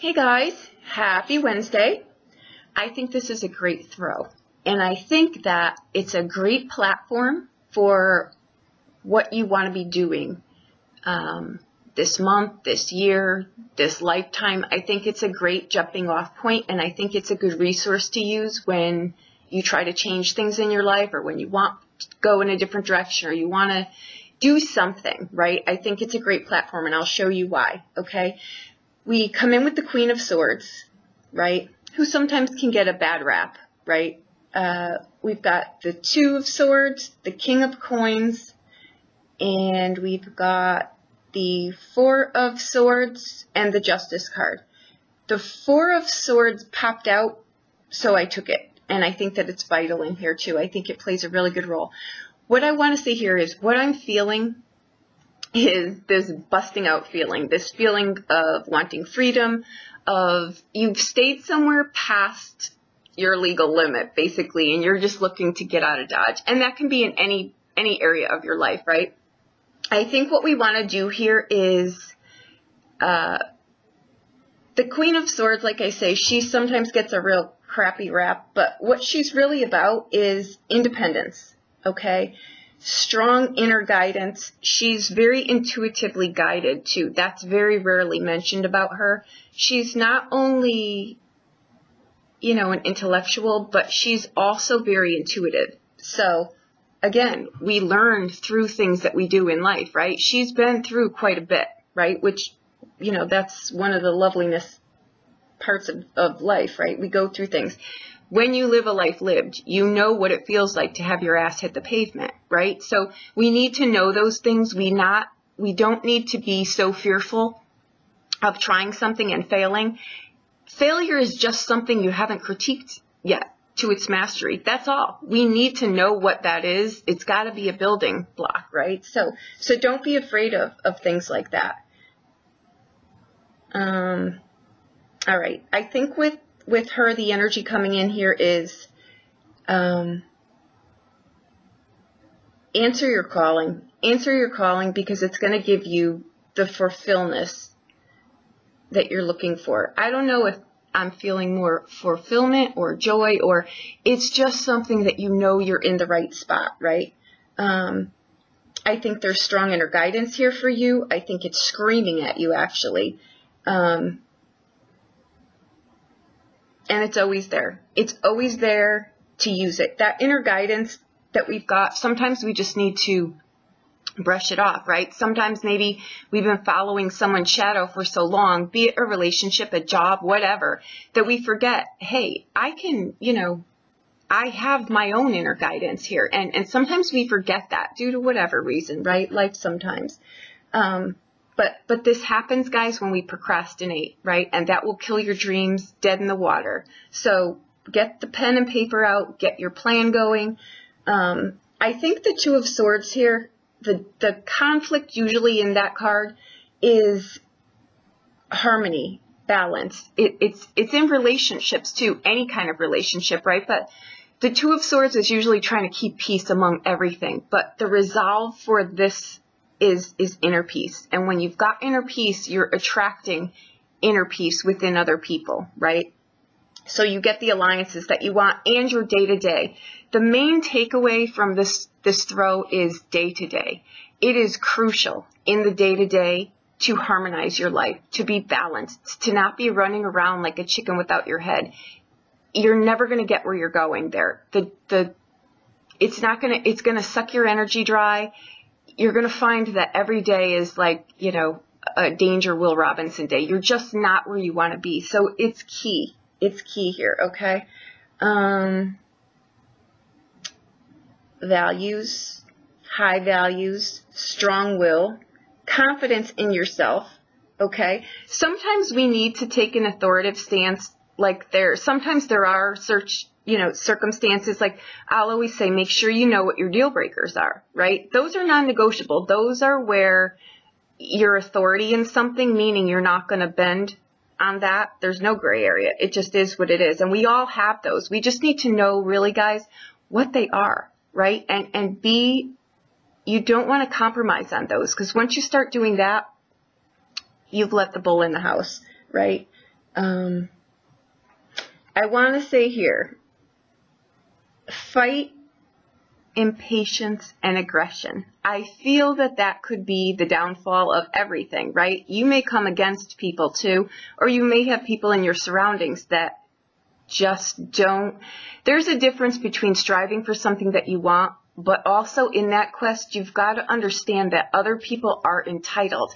Hey guys, happy Wednesday. I think this is a great throw, and I think that it's a great platform for what you want to be doing this month, this year, this lifetime. I think it's a great jumping off point, and I think it's a good resource to use when you try to change things in your life, or when you want to go in a different direction, or you want to do something, right? I think it's a great platform, and I'll show you why, okay? We come in with the Queen of Swords, right, who sometimes can get a bad rap, right? We've got the Two of Swords, the King of Coins, and we've got the Four of Swords and the Justice card. The Four of Swords popped out, so I took it, and I think that it's vital in here too. I think it plays a really good role. What I want to say here is what I'm feeling is this busting out feeling, this feeling of wanting freedom, of you've stayed somewhere past your legal limit, basically, and you're just looking to get out of Dodge. And that can be in any area of your life, right? I think what we want to do here is the Queen of Swords, like I say, she sometimes gets a real crappy rap, but what she's really about is independence, okay? Strong inner guidance. She's very intuitively guided too. That's very rarely mentioned about her. She's not only, you know, an intellectual, but she's also very intuitive. So again, we learn through things that we do in life, right? She's been through quite a bit, right? Which, you know, that's one of the loveliness parts of life, right? We go through things. When you live a life lived, you know what it feels like to have your ass hit the pavement, right? So we need to know those things. We don't need to be so fearful of trying something and failing. Failure is just something you haven't critiqued yet to its mastery. That's all. We need to know what that is. It's got to be a building block, right? So don't be afraid of things like that. All right. I think with her, the energy coming in here is answer your calling. Answer your calling, because it's going to give you the fulfillment that you're looking for. I don't know if I'm feeling more fulfillment or joy, or it's just something that you know you're in the right spot, right? I think there's strong inner guidance here for you. I think it's screaming at you, actually. And it's always there. It's always there to use it. That inner guidance that we've got, sometimes we just need to brush it off, right? Sometimes maybe we've been following someone's shadow for so long, be it a relationship, a job, whatever, that we forget, hey, I can, you know, I have my own inner guidance here. And sometimes we forget that due to whatever reason, right? Life sometimes. But this happens, guys, when we procrastinate, right? And that will kill your dreams dead in the water. So get the pen and paper out, get your plan going. I think the Two of Swords here, the conflict usually in that card is harmony, balance. It's in relationships too, any kind of relationship, right? But the Two of Swords is usually trying to keep peace among everything. But the resolve for this is inner peace. And when you've got inner peace, you're attracting inner peace within other people, right? So you get the alliances that you want and your day-to-day. The main takeaway from this throw is day-to-day. It is crucial in the day-to-day to harmonize your life, to be balanced, to not be running around like a chicken without your head. You're never going to get where you're going there. It's going to suck your energy dry. You're going to find that every day is like, you know, a Danger Will Robinson day. You're just not where you want to be. So it's key. It's key here, okay? Values, high values, strong will, confidence in yourself, okay? Sometimes we need to take an authoritative stance. Like sometimes there are circumstances, like I'll always say, make sure you know what your deal breakers are, right? Those are non-negotiable. Those are where your authority in something, meaning you're not going to bend on that. There's no gray area. It just is what it is. And we all have those. We just need to know, really, guys, what they are, right? And you don't want to compromise on those, because once you start doing that, you've let the bull in the house, right? I want to say here, fight impatience and aggression. I feel that that could be the downfall of everything, right? You may come against people too, or you may have people in your surroundings that just don't. There's a difference between striving for something that you want, but also in that quest, you've got to understand that other people are entitled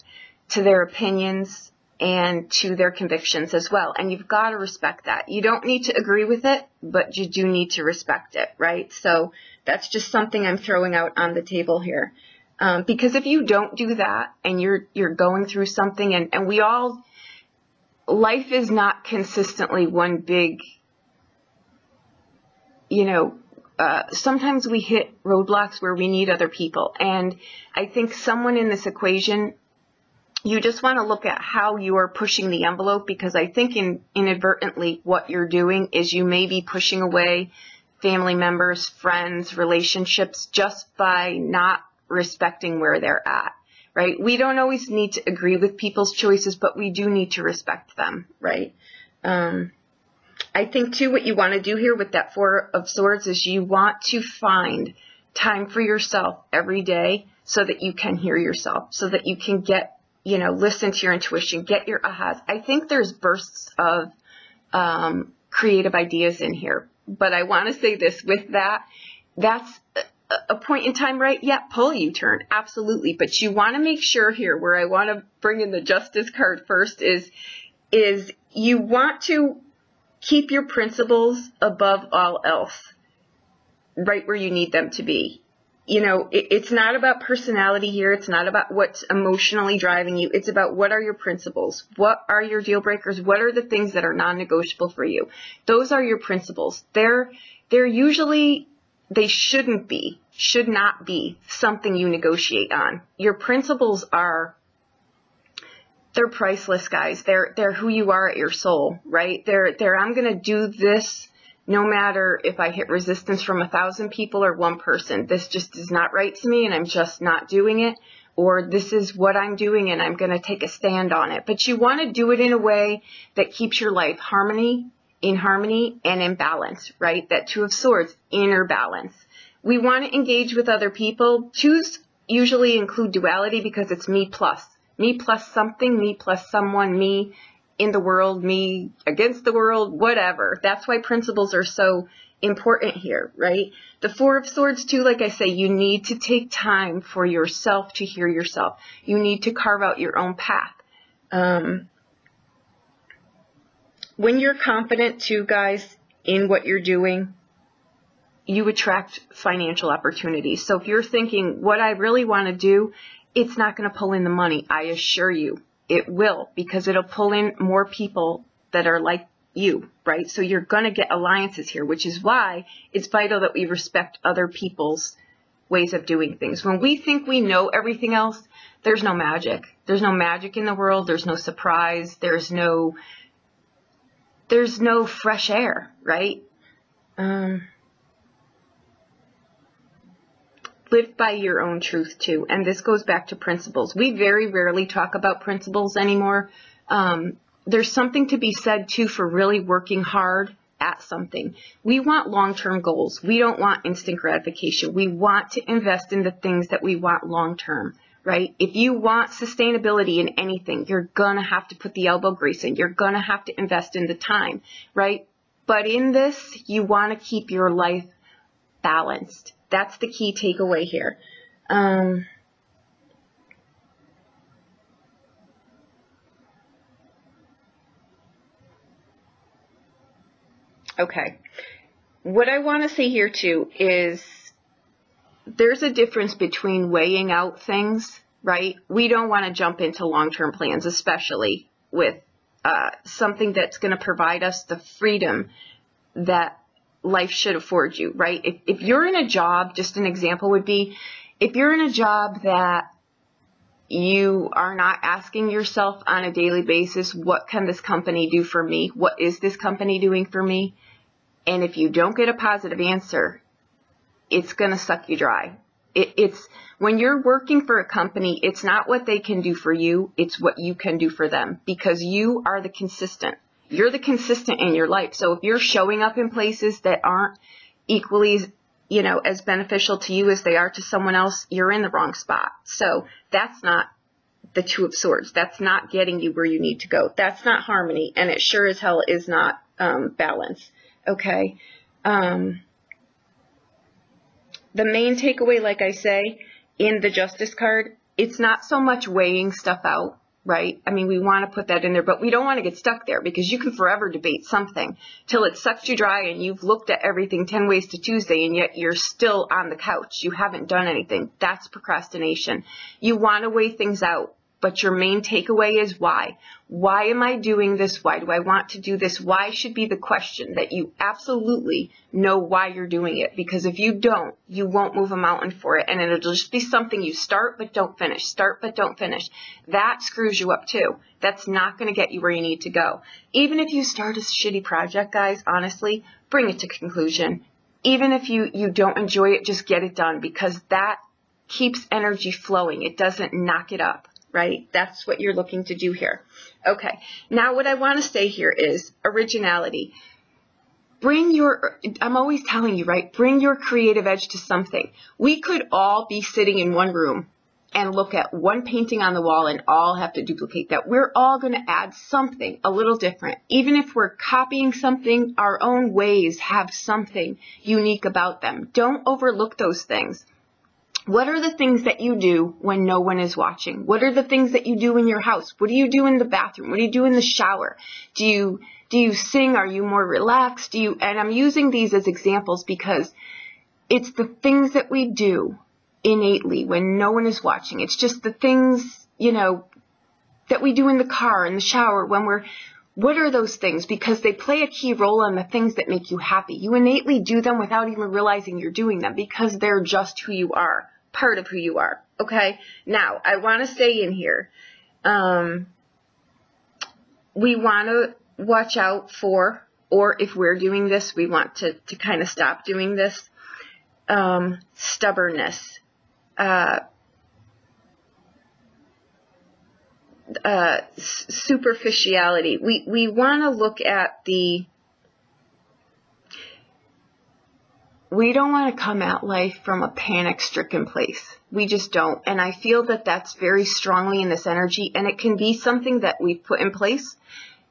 to their opinions and to their convictions as well. And you've got to respect that. You don't need to agree with it, but you do need to respect it, right? So that's just something I'm throwing out on the table here. Because if you don't do that and you're going through something, and we all, life is not consistently one big, sometimes we hit roadblocks where we need other people. And I think someone in this equation, you just want to look at how you are pushing the envelope, because I think inadvertently what you're doing is you may be pushing away family members, friends, relationships just by not respecting where they're at, right? We don't always need to agree with people's choices, but we do need to respect them, right? I think too what you want to do here with that Four of Swords is you want to find time for yourself every day so that you can hear yourself, so that you can get, listen to your intuition, get your ahas. I think there's bursts of creative ideas in here. But I want to say this with that, that's a point in time, right? Yeah, pull U-turn, absolutely. But you want to make sure here, where I want to bring in the Justice card first, is you want to keep your principles above all else, right where you need them to be. It's not about personality here. It's not about what's emotionally driving you. It's about what are your principles? What are your deal breakers? What are the things that are non-negotiable for you? Those are your principles. They're usually, they should not be something you negotiate on. Your principles they're priceless, guys. They're who you are at your soul, right? They're I'm going to do this no matter if I hit resistance from 1,000 people or one person. This just is not right to me and I'm just not doing it. Or this is what I'm doing and I'm going to take a stand on it. But you want to do it in a way that keeps your life in harmony and in balance, right? That Two of Swords, inner balance. We want to engage with other people. Twos usually include duality because it's me plus something, me plus someone, me in the world, me against the world, whatever. That's why principles are so important here, right? The Four of Swords too, like I say, you need to take time for yourself to hear yourself. You need to carve out your own path. When you're confident too, guys, in what you're doing, you attract financial opportunities. So if you're thinking, what I really want to do, it's not going to pull in the money. I assure you it will, because it'll pull in more people that are like you, right? So you're going to get alliances here, which is why it's vital that we respect other people's ways of doing things. When we think we know everything else, there's no magic. There's no magic in the world. There's no surprise. There's no fresh air, right? Live by your own truth too. And this goes back to principles. We very rarely talk about principles anymore. There's something to be said too for really working hard at something. We want long-term goals. We don't want instant gratification. We want to invest in the things that we want long-term, right? If you want sustainability in anything, you're going to have to put the elbow grease in. You're going to have to invest in the time, right? But in this, you want to keep your life balanced. That's the key takeaway here. Okay. What I want to say here too is there's a difference between weighing out things, right? We don't want to jump into long-term plans, especially with something that's going to provide us the freedom that life should afford you, right? If you're in a job, just an example would be, if you're in a job that you are not asking yourself on a daily basis, what can this company do for me? What is this company doing for me? And if you don't get a positive answer, it's going to suck you dry. It's when you're working for a company, it's not what they can do for you, it's what you can do for them, because you are the consistent. You're the consistent in your life. So if you're showing up in places that aren't equally, you know, as beneficial to you as they are to someone else, you're in the wrong spot. So that's not the Two of Swords. That's not getting you where you need to go. That's not harmony. And it sure as hell is not balance. Okay. The main takeaway, like I say, in the Justice card, it's not so much weighing stuff out, right? I mean, we want to put that in there, but we don't want to get stuck there because you can forever debate something till it sucks you dry and you've looked at everything 10 ways to Tuesday and yet you're still on the couch. You haven't done anything. That's procrastination. You want to weigh things out, but your main takeaway is why. Why am I doing this? Why do I want to do this? Why should be the question that you absolutely know why you're doing it. Because if you don't, you won't move a mountain for it. And it'll just be something you start but don't finish. Start but don't finish. That screws you up too. That's not going to get you where you need to go. Even if you start a shitty project, guys, honestly, bring it to conclusion. Even if you don't enjoy it, just get it done because that keeps energy flowing. It doesn't knock it up. Right? That's what you're looking to do here. Okay. Now what I want to say here is originality. I'm always telling you, right? Bring your creative edge to something. We could all be sitting in one room and look at one painting on the wall and all have to duplicate that. We're all going to add something a little different. Even if we're copying something, our own ways have something unique about them. Don't overlook those things. What are the things that you do when no one is watching? What are the things that you do in your house? What do you do in the bathroom? What do you do in the shower? Do you sing? Are you more relaxed? And I'm using these as examples because it's the things that we do innately when no one is watching. It's just the things, you know, that we do in the car, in the shower, what are those things? Because they play a key role in the things that make you happy. You innately do them without even realizing you're doing them because they're just who you are, part of who you are. Okay? Now, I want to say in here, we want to watch out for, or if we're doing this, we want to kind of stop doing this, stubbornness, superficiality. We want to look at we don't want to come at life from a panic-stricken place. We just don't. And I feel that that's very strongly in this energy. And it can be something that we've put in place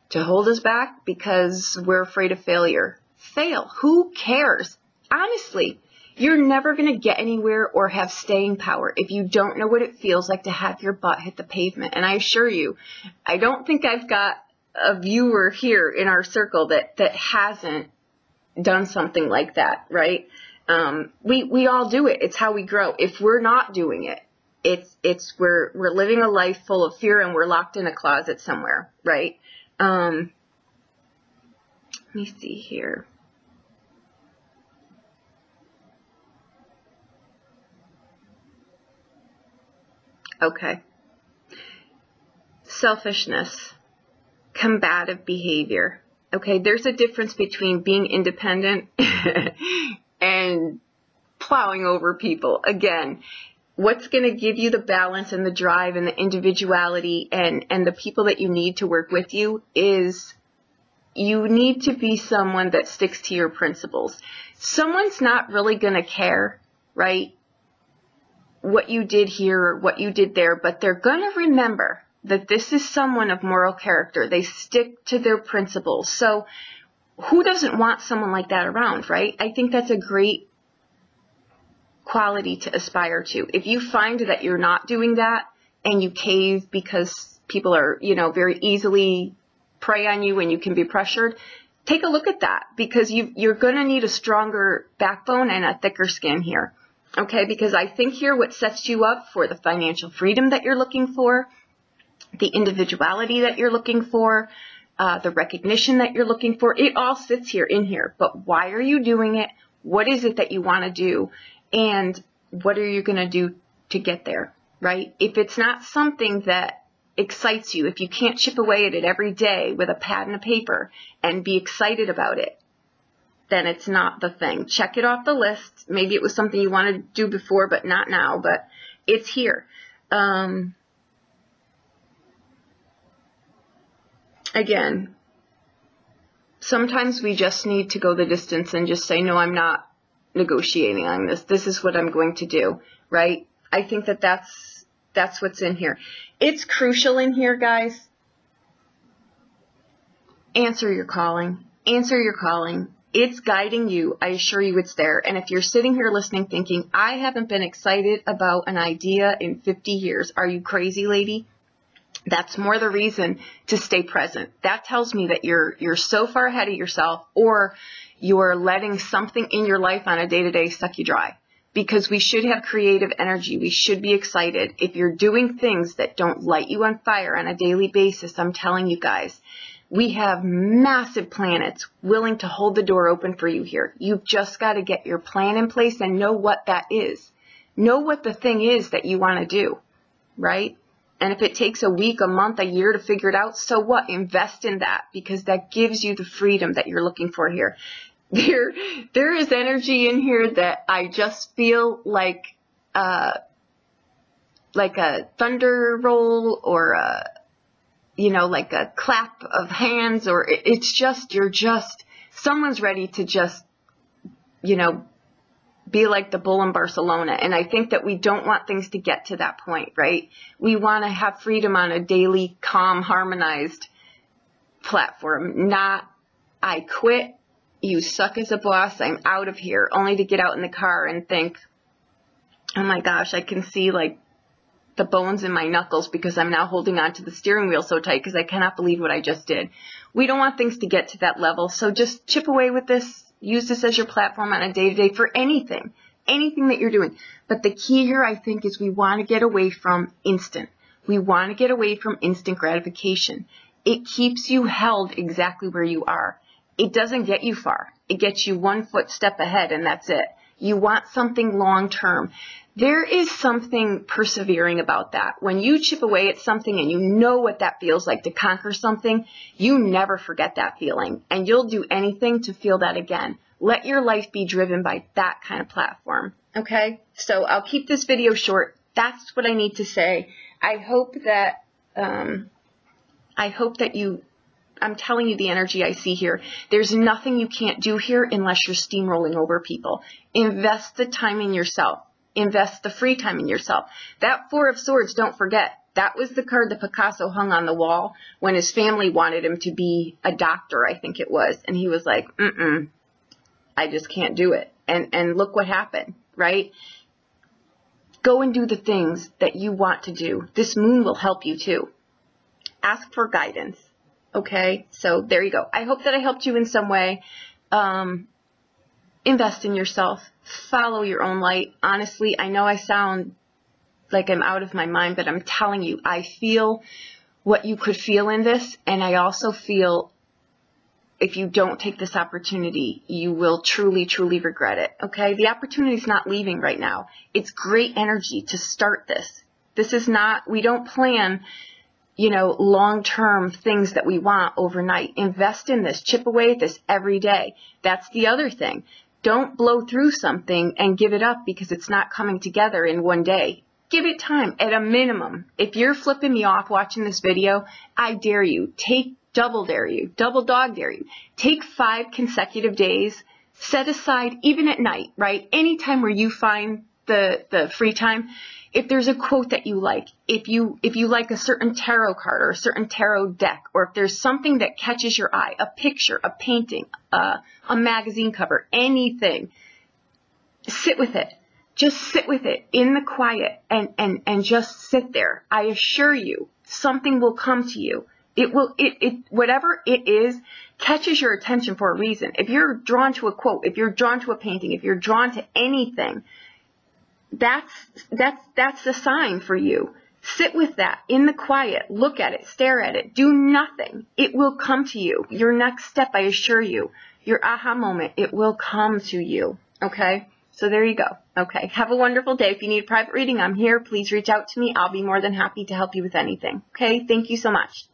to hold us back because we're afraid of failure. Fail. Who cares? Honestly, you're never going to get anywhere or have staying power if you don't know what it feels like to have your butt hit the pavement. And I assure you, I don't think I've got a viewer here in our circle that hasn't done something like that, right? We all do it. It's how we grow. If we're not doing it, we're living a life full of fear and we're locked in a closet somewhere, right? Let me see here. Okay. Selfishness, combative behavior. Okay, there's a difference between being independent and plowing over people. Again, what's going to give you the balance and the drive and the individuality and the people that you need to work with you is you need to be someone that sticks to your principles. Someone's not really going to care, right, what you did here or what you did there, but they're going to remember that this is someone of moral character. They stick to their principles. So who doesn't want someone like that around, right? I think that's a great quality to aspire to. If you find that you're not doing that and you cave because people are, very easily prey on you and you can be pressured, take a look at that because you're going to need a stronger backbone and a thicker skin here. Okay, because I think here what sets you up for the financial freedom that you're looking for, the individuality that you're looking for, the recognition that you're looking for, it all sits here in here. But why are you doing it? What is it that you want to do? And what are you going to do to get there, right? If it's not something that excites you, if you can't chip away at it every day with a pad and a paper and be excited about it, then it's not the thing. Check it off the list. Maybe it was something you wanted to do before, but not now, but it's here. Again, Sometimes we just need to go the distance and just say, no, I'm not negotiating on this. This is what I'm going to do, right? I think that that's what's in here. It's crucial in here, guys. Answer your calling. Answer your calling. It's guiding you. I assure you it's there. And if you're sitting here listening thinking, I haven't been excited about an idea in 50 years, are you crazy, lady? That's more the reason to stay present. That tells me that you're so far ahead of yourself, or you're letting something in your life on a day-to-day suck you dry. Because we should have creative energy. We should be excited. If you're doing things that don't light you on fire on a daily basis, I'm telling you guys, we have massive planets willing to hold the door open for you here. You've just got to get your plan in place and know what that is. Know what the thing is that you want to do, right? And if it takes a week, a month, a year to figure it out, so what? Invest in that, because that gives you the freedom that you're looking for here. There is energy in here that I just feel like a thunder roll, or like a clap of hands, or it's just, someone's ready to just, be like the bull in Barcelona. And I think that we don't want things to get to that point, right? We want to have freedom on a daily, calm, harmonized platform, not I quit, you suck as a boss, I'm out of here, only to get out in the car and think, oh my gosh, I can see like the bones in my knuckles because I'm now holding on to the steering wheel so tight because I cannot believe what I just did. We don't want things to get to that level. So just chip away with this. Use this as your platform on a day-to-day for anything that you're doing. But the key here, I think, is we want to get away from instant. We want to get away from instant gratification. It keeps you held exactly where you are. It doesn't get you far. It gets you 1 step ahead, and that's it. You want something long-term. There is something persevering about that. When you chip away at something and you know what that feels like to conquer something, you never forget that feeling. And you'll do anything to feel that again. Let your life be driven by that kind of platform. Okay? So I'll keep this video short. That's what I need to say. I hope that I'm telling you the energy I see here. There's nothing you can't do here unless you're steamrolling over people. Invest the time in yourself. Invest the free time in yourself. That Four of Swords, don't forget, that was the card that Picasso hung on the wall when his family wanted him to be a doctor, I think it was. And he was like, I just can't do it. And look what happened, right? Go and do the things that you want to do. This moon will help you too. Ask for guidance. Okay, so there you go. I hope that I helped you in some way. Invest in yourself. Follow your own light. Honestly, I know I sound like I'm out of my mind, but I'm telling you, I feel what you could feel in this, and I also feel if you don't take this opportunity, you will truly, truly regret it, okay? The opportunity is not leaving right now. It's great energy to start this. This is not, we don't plan, long-term things that we want overnight. Invest in this. Chip away at this every day. That's the other thing. Don't blow through something and give it up because it's not coming together in one day. Give it time at a minimum. If you're flipping me off watching this video, I dare you. Double dog dare you. Take 5 consecutive days. Set aside, even at night, right? Anytime where you find the free time. If there's a quote that you like, if you like a certain tarot card or a certain tarot deck, or if there's something that catches your eye, a picture, a painting, a magazine cover, anything, sit with it. Just sit with it in the quiet and just sit there. I assure you, something will come to you. Whatever it is, catches your attention for a reason. If you're drawn to a quote, if you're drawn to a painting, if you're drawn to anything, that's the sign for you. Sit with that in the quiet. Look at it. Stare at it. Do nothing. It will come to you. Your next step, I assure you. Your aha moment, it will come to you. Okay? So there you go. Okay. Have a wonderful day. If you need a private reading, I'm here. Please reach out to me. I'll be more than happy to help you with anything. Okay? Thank you so much.